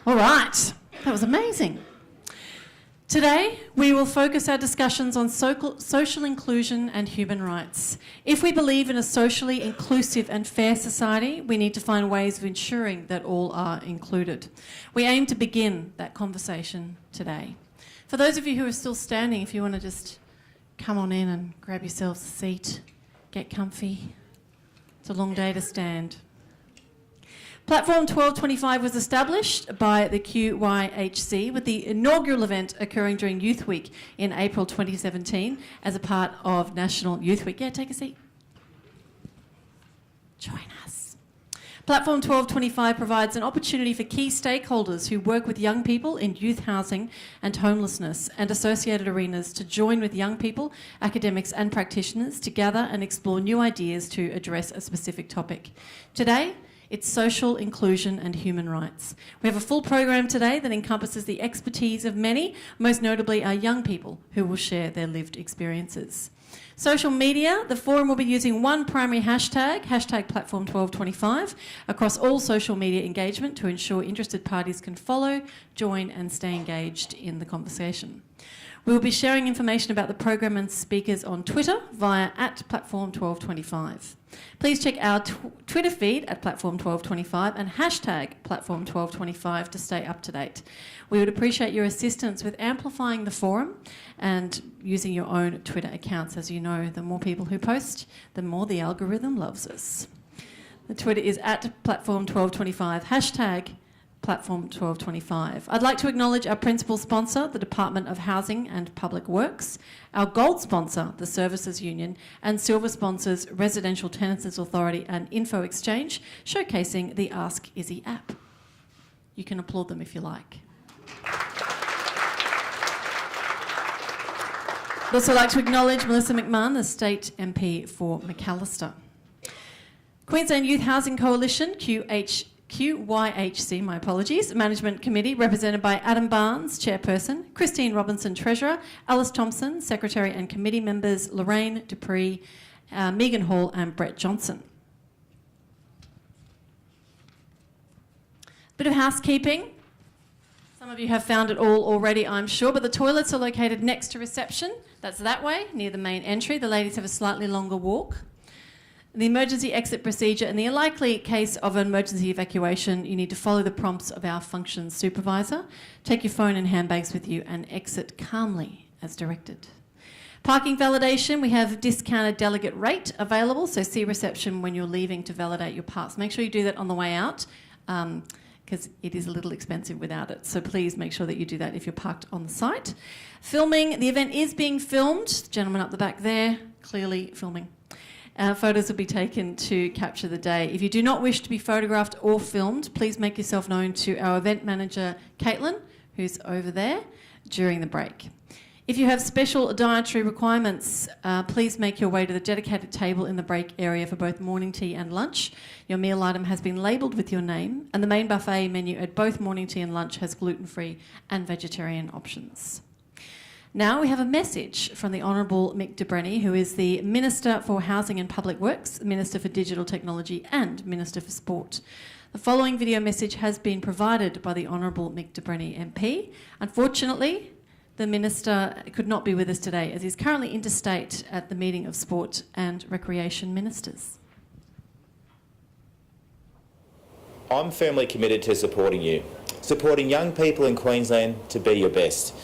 All right, that was amazing. Today, we will focus our discussions on social inclusion and human rights. If we believe in a socially inclusive and fair society, we need to find ways of ensuring that all are included. We aim to begin that conversation today. For those of you who are still standing, if you want to just come on in and grab yourselves a seat, get comfy. It's a long day to stand. Platform 1225 was established by the QYHC with the inaugural event occurring during Youth Week in April 2017 as a part of National Youth Week. Yeah, take a seat. Join us. Platform 1225 provides an opportunity for key stakeholders who work with young people in youth housing and homelessness and associated arenas to join with young people, academics and practitioners to gather and explore new ideas to address a specific topic. Today, it's social inclusion and human rights. We have a full program today that encompasses the expertise of many, most notably our young people who will share their lived experiences. Social media, the forum will be using one primary hashtag Platform 1225, across all social media engagement to ensure interested parties can follow, join and stay engaged in the conversation. We will be sharing information about the program and speakers on Twitter via @Platform1225. Please check our Twitter feed at Platform1225 and hashtag Platform1225 to stay up to date. We would appreciate your assistance with amplifying the forum and using your own Twitter accounts. As you know, the more people who post, the more the algorithm loves us. The Twitter is @Platform1225, hashtag Platform 1225. I'd like to acknowledge our principal sponsor, the Department of Housing and Public Works, our gold sponsor, the Services Union, and silver sponsors, Residential Tenancies Authority and Info Exchange, showcasing the Ask Izzy app. You can applaud them if you like. I'd also like to acknowledge Melissa McMahon, the State MP for Macalester. Queensland Youth Housing Coalition, QYHC, my apologies, Management Committee, represented by Adam Barnes, Chairperson, Christine Robinson, Treasurer, Alice Thompson, Secretary and Committee members, Lorraine Dupree, Megan Hall and Brett Johnson. Bit of housekeeping. Some of you have found it all already, I'm sure, but the toilets are located next to reception. That's that way, near the main entry. The ladies have a slightly longer walk. The emergency exit procedure, in the unlikely case of an emergency evacuation, you need to follow the prompts of our functions supervisor. Take your phone and handbags with you and exit calmly as directed. Parking validation, we have discounted delegate rate available, so see reception when you're leaving to validate your pass. Make sure you do that on the way out because it is a little expensive without it, so please make sure that you do that if you're parked on the site. Filming, the event is being filmed. The gentleman up the back there, clearly filming. Photos will be taken to capture the day. If you do not wish to be photographed or filmed, please make yourself known to our event manager, Caitlin, who's over there, during the break. If you have special dietary requirements, please make your way to the dedicated table in the break area for both morning tea and lunch. Your meal item has been labelled with your name, and the main buffet menu at both morning tea and lunch has gluten-free and vegetarian options. Now we have a message from the Honourable Mick de Brenni, who is the Minister for Housing and Public Works, Minister for Digital Technology and Minister for Sport. The following video message has been provided by the Honourable Mick de Brenni MP. Unfortunately, the Minister could not be with us today as he's currently interstate at the meeting of Sport and Recreation Ministers. I'm firmly committed to supporting you, supporting young people in Queensland to be your best.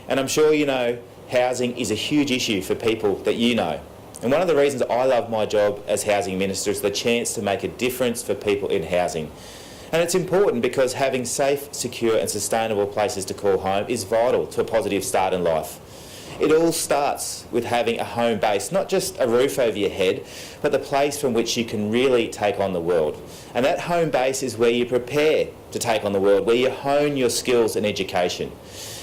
And I'm sure you know housing is a huge issue for people that you know. And one of the reasons I love my job as Housing Minister is the chance to make a difference for people in housing. And it's important because having safe, secure and sustainable places to call home is vital to a positive start in life. It all starts with having a home base, not just a roof over your head, but the place from which you can really take on the world. And that home base is where you prepare to take on the world, where you hone your skills and education,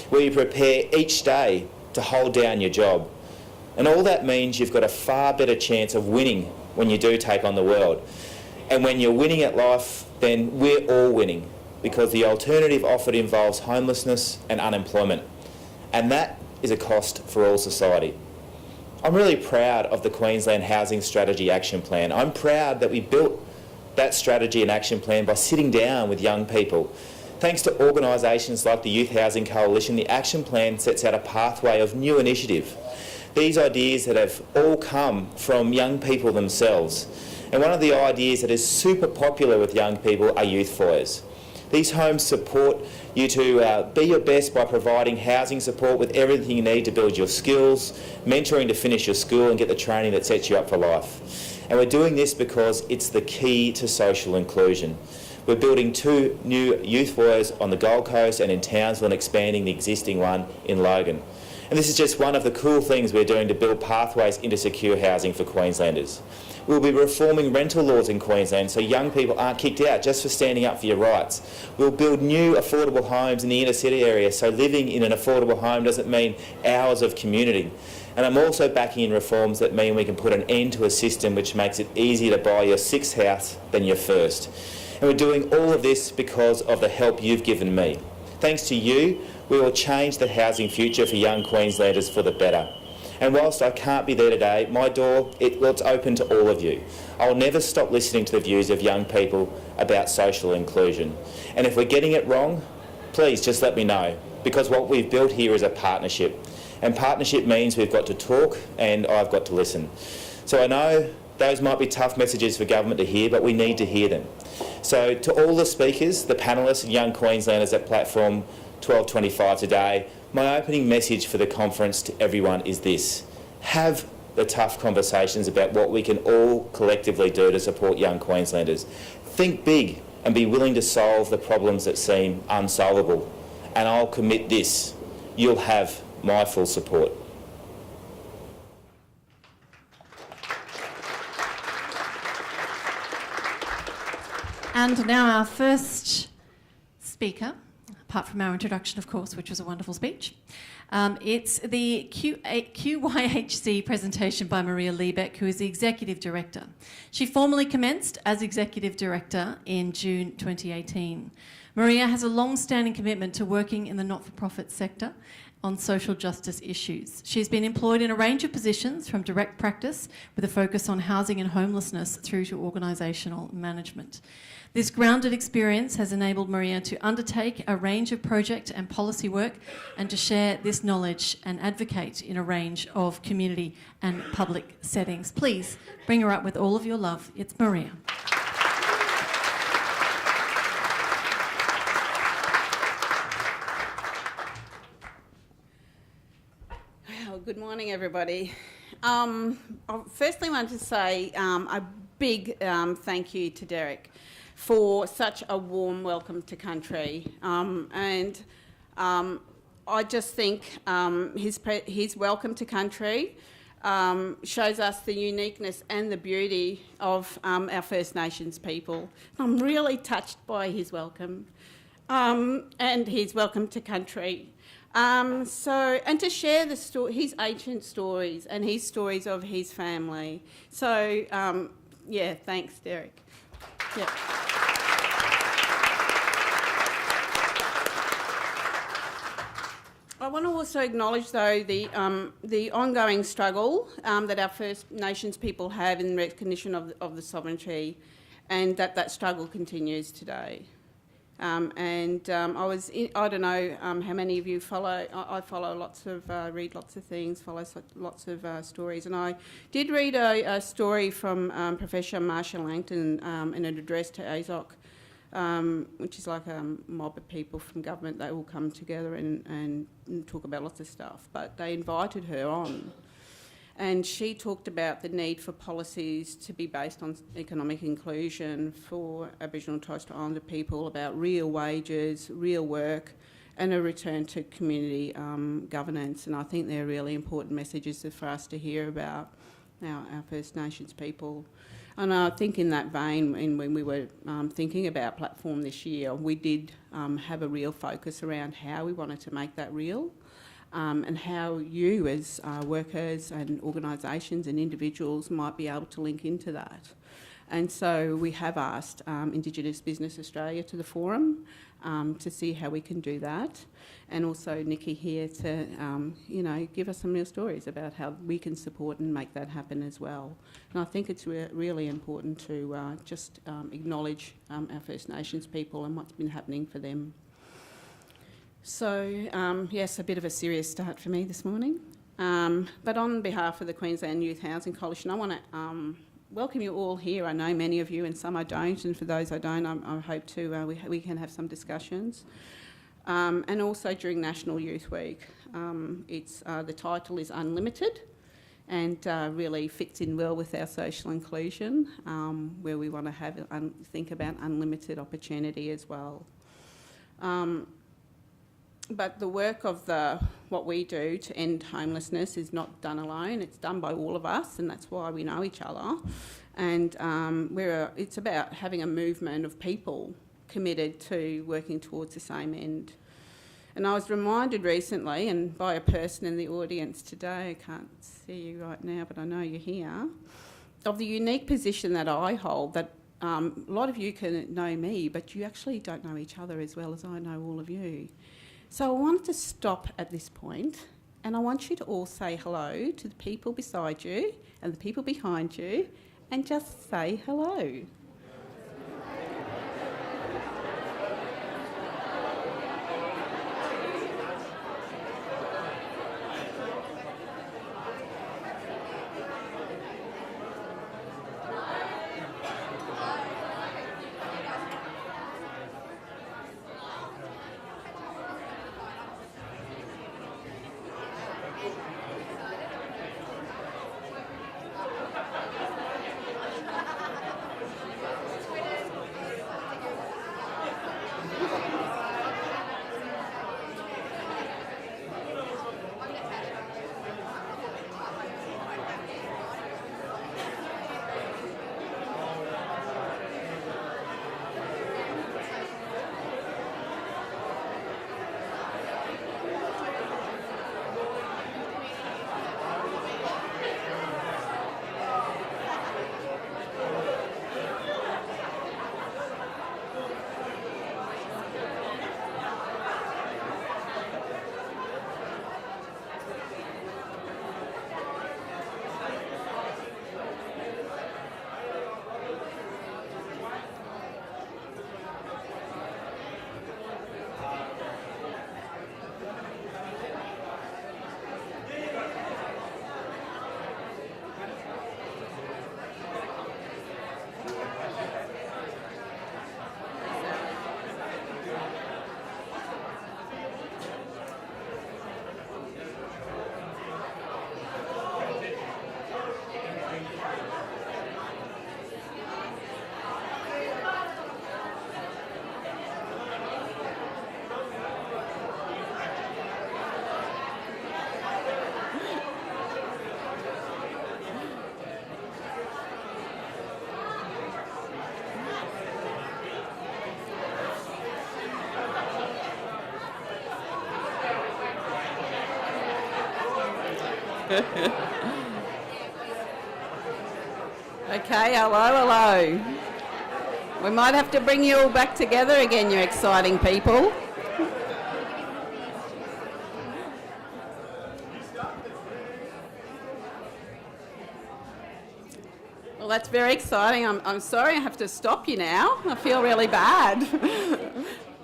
where you prepare each day to hold down your job. And all that means you've got a far better chance of winning when you do take on the world. And when you're winning at life, then we're all winning, because the alternative offered involves homelessness and unemployment. And that is a cost for all society. I'm really proud of the Queensland Housing Strategy Action Plan. I'm proud that we built that strategy and action plan by sitting down with young people, Thanks to organisations like the Youth Housing Coalition, the action plan sets out a pathway of new initiative. These ideas that have all come from young people themselves. And one of the ideas that is super popular with young people are youth foyers. These homes support you to be your best by providing housing support with everything you need to build your skills, mentoring to finish your school and get the training that sets you up for life. And we're doing this because it's the key to social inclusion. We're building 2 new youth foyers on the Gold Coast and in Townsville and expanding the existing one in Logan. And this is just one of the cool things we're doing to build pathways into secure housing for Queenslanders. We'll be reforming rental laws in Queensland so young people aren't kicked out just for standing up for your rights. We'll build new affordable homes in the inner city area so living in an affordable home doesn't mean hours of commuting. And I'm also backing in reforms that mean we can put an end to a system which makes it easier to buy your 6th house than your first. And we're doing all of this because of the help you've given me. Thanks to you, we will change the housing future for young Queenslanders for the better. And whilst I can't be there today, my door, it's open to all of you. I'll never stop listening to the views of young people about social inclusion. And if we're getting it wrong, please just let me know, because what we've built here is a partnership. And partnership means we've got to talk and I've got to listen. So I know those might be tough messages for government to hear, but we need to hear them. So to all the speakers, the panellists and young Queenslanders at Platform 1225 today, my opening message for the conference to everyone is this: have the tough conversations about what we can all collectively do to support young Queenslanders. Think big and be willing to solve the problems that seem unsolvable. And I'll commit this: you'll have my full support. And now our first speaker, apart from our introduction, of course, which was a wonderful speech. It's the QYHC presentation by Maria Leebeek, who is the Executive Director. She formally commenced as Executive Director in June 2018. Maria has a long-standing commitment to working in the not-for-profit sector on social justice issues. She's been employed in a range of positions, from direct practice with a focus on housing and homelessness through to organisational management. This grounded experience has enabled Maria to undertake a range of project and policy work and to share this knowledge and advocate in a range of community and public settings. Please bring her up with all of your love. It's Maria. Well, good morning, everybody. I firstly want to say a big thank you to Derek for such a warm welcome to country. I just think his welcome to country shows us the uniqueness and the beauty of our First Nations people. I'm really touched by his welcome and his welcome to country. And to share his ancient stories and his stories of his family. So, yeah, thanks, Derek. Yeah. I want to also acknowledge, though, the ongoing struggle that our First Nations people have in recognition of the sovereignty, and that struggle continues today. I don't know how many of you follow. I follow read lots of things, follow lots of stories, and I did read a story from Professor Marsha Langton in an address to ASOC, which is like a mob of people from government. They all come together and talk about lots of stuff, but they invited her on. And she talked about the need for policies to be based on economic inclusion for Aboriginal and Torres Strait Islander people, about real wages, real work, and a return to community governance. And I think they're really important messages for us to hear about our First Nations people. And I think in that vein, when we were thinking about Platform this year, we did have a real focus around how we wanted to make that real. And how you as workers and organisations and individuals might be able to link into that. And so we have asked Indigenous Business Australia to the forum to see how we can do that, and also Nikki here to give us some real stories about how we can support and make that happen as well. And I think it's really important to just acknowledge our First Nations people and what's been happening for them. Yes, a bit of a serious start for me this morning. But on behalf of the Queensland Youth Housing Coalition, I want to welcome you all here. I know many of you and some I don't, and for those I don't, I hope we can have some discussions. And also during National Youth Week. The title is Unlimited, and really fits in well with our social inclusion, where we want to think about unlimited opportunity as well. But the work of what we do to end homelessness is not done alone. It's done by all of us, and that's why we know each other. And it's about having a movement of people committed to working towards the same end. And I was reminded recently, and by a person in the audience today, I can't see you right now, but I know you're here, of the unique position that I hold, that a lot of you can know me, but you actually don't know each other as well as I know all of you. So I wanted to stop at this point, and I want you to all say hello to the people beside you and the people behind you, and just say hello. Okay, hello. We might have to bring you all back together again, you exciting people. Well, that's very exciting. I'm sorry I have to stop you now. I feel really bad.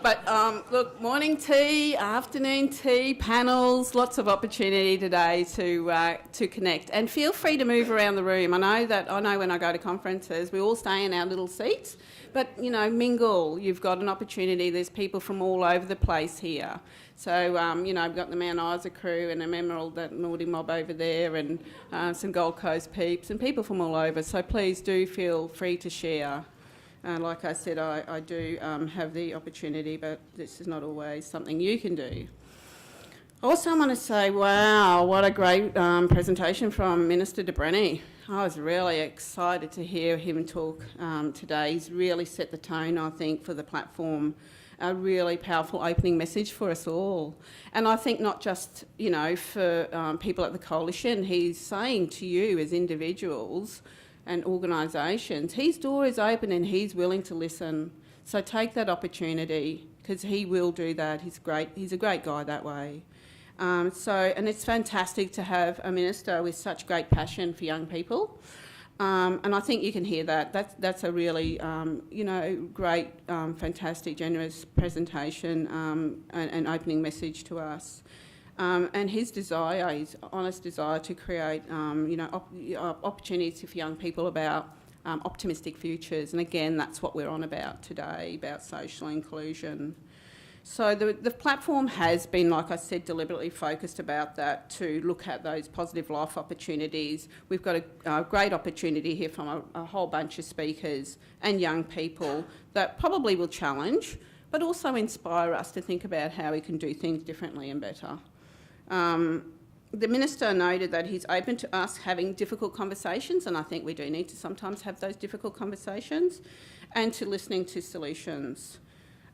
But look, morning tea, afternoon tea, panels, lots of opportunity today to connect. And feel free to move around the room. I know when I go to conferences, we all stay in our little seats, but mingle. You've got an opportunity. There's people from all over the place here. So we've got the Mount Isa crew and a Emerald, that naughty mob over there, and some Gold Coast peeps and people from all over. So please do feel free to share. Like I said, I do have the opportunity, but this is not always something you can do. Also, I want to say, wow, what a great presentation from Minister de Brenny. I was really excited to hear him talk today. He's really set the tone, I think, for the platform. A really powerful opening message for us all. And I think not just, for people at the Coalition, he's saying to you as individuals and organisations, his door is open and he's willing to listen. So take that opportunity, because he will do that. He's great. He's a great guy that way. And it's fantastic to have a minister with such great passion for young people. And I think you can hear that. That's a really, great, fantastic, generous presentation and opening message to us. And his desire, his honest desire to create, opportunities for young people about optimistic futures. And again, that's what we're on about today, about social inclusion. So the platform has been, like I said, deliberately focused about that, to look at those positive life opportunities. We've got a great opportunity here from a whole bunch of speakers and young people that probably will challenge, but also inspire us to think about how we can do things differently and better. The Minister noted that he's open to us having difficult conversations, and I think we do need to sometimes have those difficult conversations, and to listening to solutions.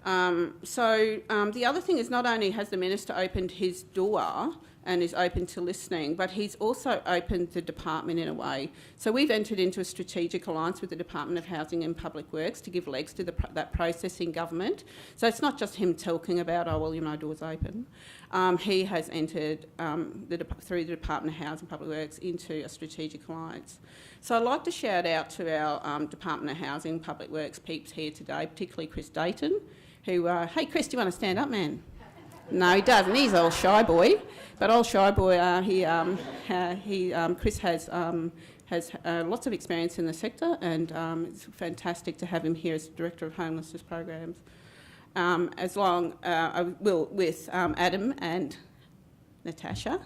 The other thing is, not only has the Minister opened his door and is open to listening, but he's also opened the department in a way. So we've entered into a strategic alliance with the Department of Housing and Public Works to give legs to that process in government. So it's not just him talking about, door's open. He has entered through the Department of Housing and Public Works into a strategic alliance. So I'd like to shout out to our Department of Housing and Public Works peeps here today, particularly Chris Dayton, who, hey Chris, do you want to stand up, man? No, he doesn't. He's old shy boy. But old shy boy, Chris has lots of experience in the sector, and it's fantastic to have him here as Director of Homelessness Programs. With Adam and Natasha.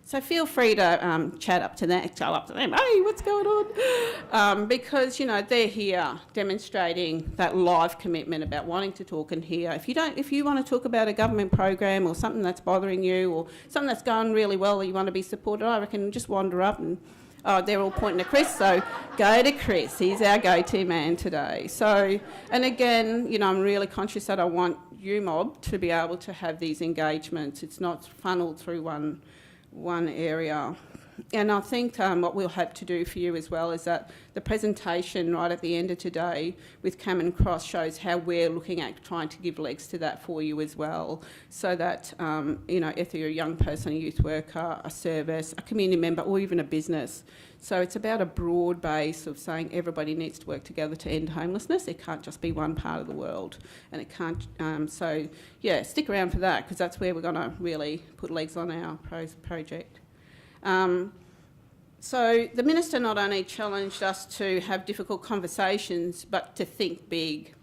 So feel free to chat up to them. Hey, what's going on? Because they're here demonstrating that live commitment about wanting to talk and hear. If you want to talk about a government program or something that's bothering you, or something that's going really well that you want to be supported, I reckon just wander up and. Oh, they're all pointing to Chris, so go to Chris. He's our go-to man today. So, and again, I'm really conscious that I want you, mob, to be able to have these engagements. It's not funneled through one area. And I think what we'll have to do for you as well is that the presentation right at the end of today with Cameron Cross shows how we're looking at trying to give legs to that for you as well, so that, if you're a young person, a youth worker, a service, a community member, or even a business. So it's about a broad base of saying everybody needs to work together to end homelessness. It can't just be one part of the world. And it can't, stick around for that, because that's where we're going to really put legs on our project. So the Minister not only challenged us to have difficult conversations, but to think big.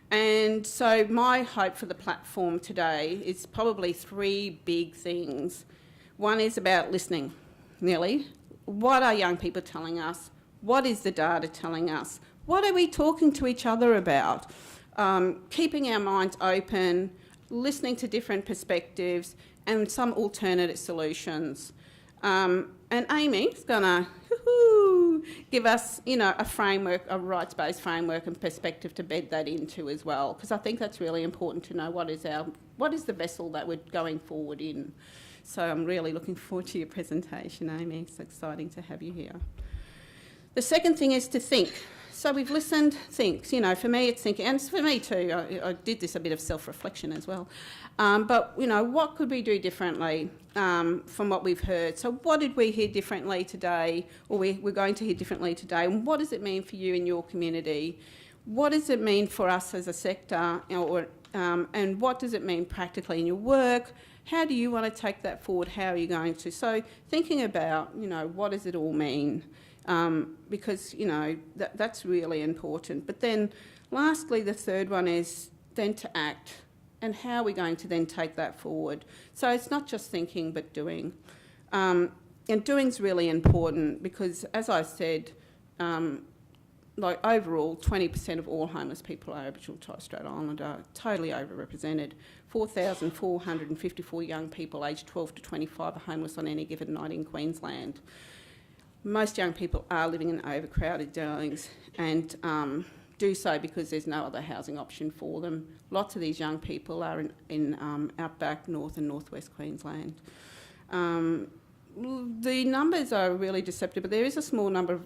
And so my hope for the platform today is probably three big things. One is about listening, Nellie. What are young people telling us? What is the data telling us? What are we talking to each other about? Keeping our minds open, listening to different perspectives, and some alternative solutions. And Amy's going to give us, a framework, a rights-based framework and perspective to bed that into as well, because I think that's really important to know what is the vessel that we're going forward in. So I'm really looking forward to your presentation, Amy. It's exciting to have you here. The second thing is to think. So we've listened, think. For me it's thinking, and for me too, I did this a bit of self-reflection as well. But, what could we do differently from what we've heard? So what did we hear differently today, or we're going to hear differently today, and what does it mean for you in your community? What does it mean for us as a sector, and what does it mean practically in your work? How do you want to take that forward? How are you going to? So thinking about, what does it all mean? Because, that's really important. But then lastly, the third one is then to act. And how are we going to then take that forward? So it's not just thinking, but doing. And doing's really important because, as I said, overall, 20% of all homeless people are Aboriginal and Torres Strait Islander, totally overrepresented. 4,454 young people aged 12 to 25 are homeless on any given night in Queensland. Most young people are living in overcrowded dwellings and do so because there's no other housing option for them. Lots of these young people are in outback, north and northwest Queensland. The numbers are really deceptive, but there is a small number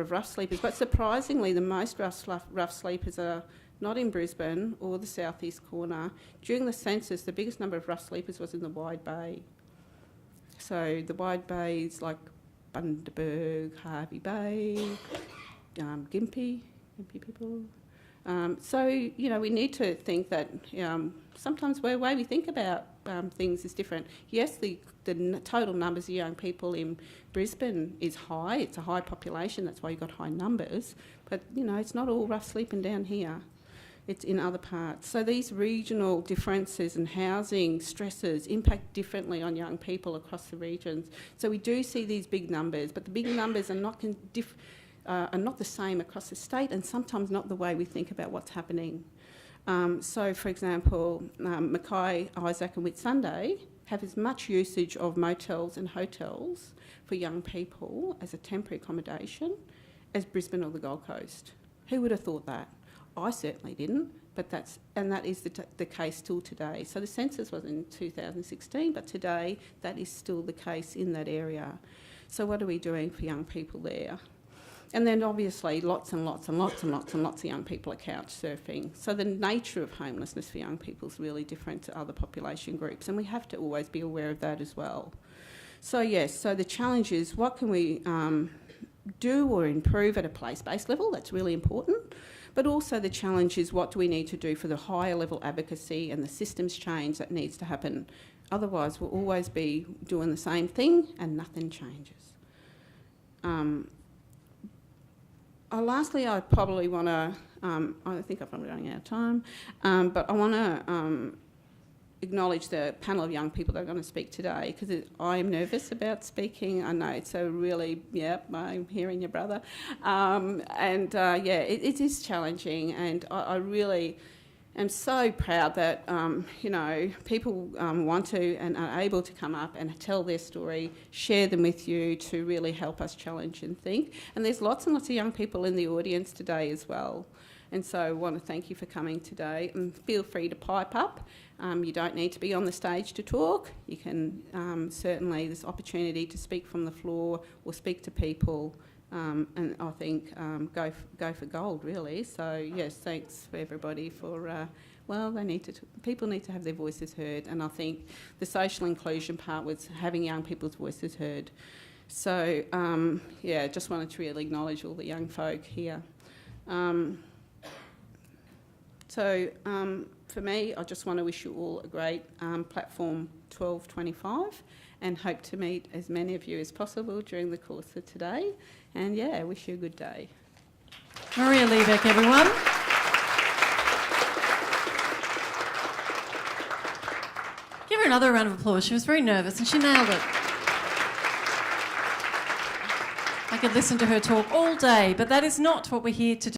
of rough sleepers. But surprisingly, the most rough sleepers are not in Brisbane or the southeast corner. During the census, the biggest number of rough sleepers was in the Wide Bay. So the Wide Bay is like Bundaberg, Harvey Bay, Gympie people. So, you know, we need to think that sometimes the way we think about things is different. Yes, the total numbers of young people in Brisbane is high. It's a high population, that's why you've got high numbers. But, you know, it's not all rough sleeping down here. It's in other parts. So these regional differences and housing stresses impact differently on young people across the regions. So we do see these big numbers, but the big numbers are not the same across the state, and sometimes not the way we think about what's happening. So, for example, Mackay, Isaac and Whitsunday have as much usage of motels and hotels for young people as a temporary accommodation as Brisbane or the Gold Coast. Who would have thought that? I certainly didn't, but that is the case still today. So the census was in 2016, but today that is still the case in that area. So what are we doing for young people there? And then obviously lots and lots of young people are couch surfing. So the nature of homelessness for young people is really different to other population groups, and we have to always be aware of that as well. So yes, so the challenge is what can we do or improve at a place-based level? That's really important. But also the challenge is what do we need to do for the higher level advocacy and the systems change that needs to happen. Otherwise we'll always be doing the same thing and nothing changes. Lastly, I probably want to, I think I'm probably running out of time, but I want to acknowledge the panel of young people that are going to speak today, because I'm nervous about speaking. I know it's a really, I'm hearing your brother. It is challenging, and I really am so proud that, you know, people want to and are able to come up and tell their story, share them with you to really help us challenge and think. And there's lots and lots of young people in the audience today as well. And so I want to thank you for coming today, and feel free to pipe up. You don't need to be on the stage to talk. You can certainly, there's opportunity to speak from the floor or speak to people, and I think go for gold really. So yes, thanks for everybody for, people need to have their voices heard, and I think the social inclusion part was having young people's voices heard. So just wanted to really acknowledge all the young folk here. For me, I just want to wish you all a great platform 1225, and hope to meet as many of you as possible during the course of today. And I wish you a good day. Maria Leebeek, everyone. Give her another round of applause. She was very nervous and she nailed it. I could listen to her talk all day, but that is not what we're here to do.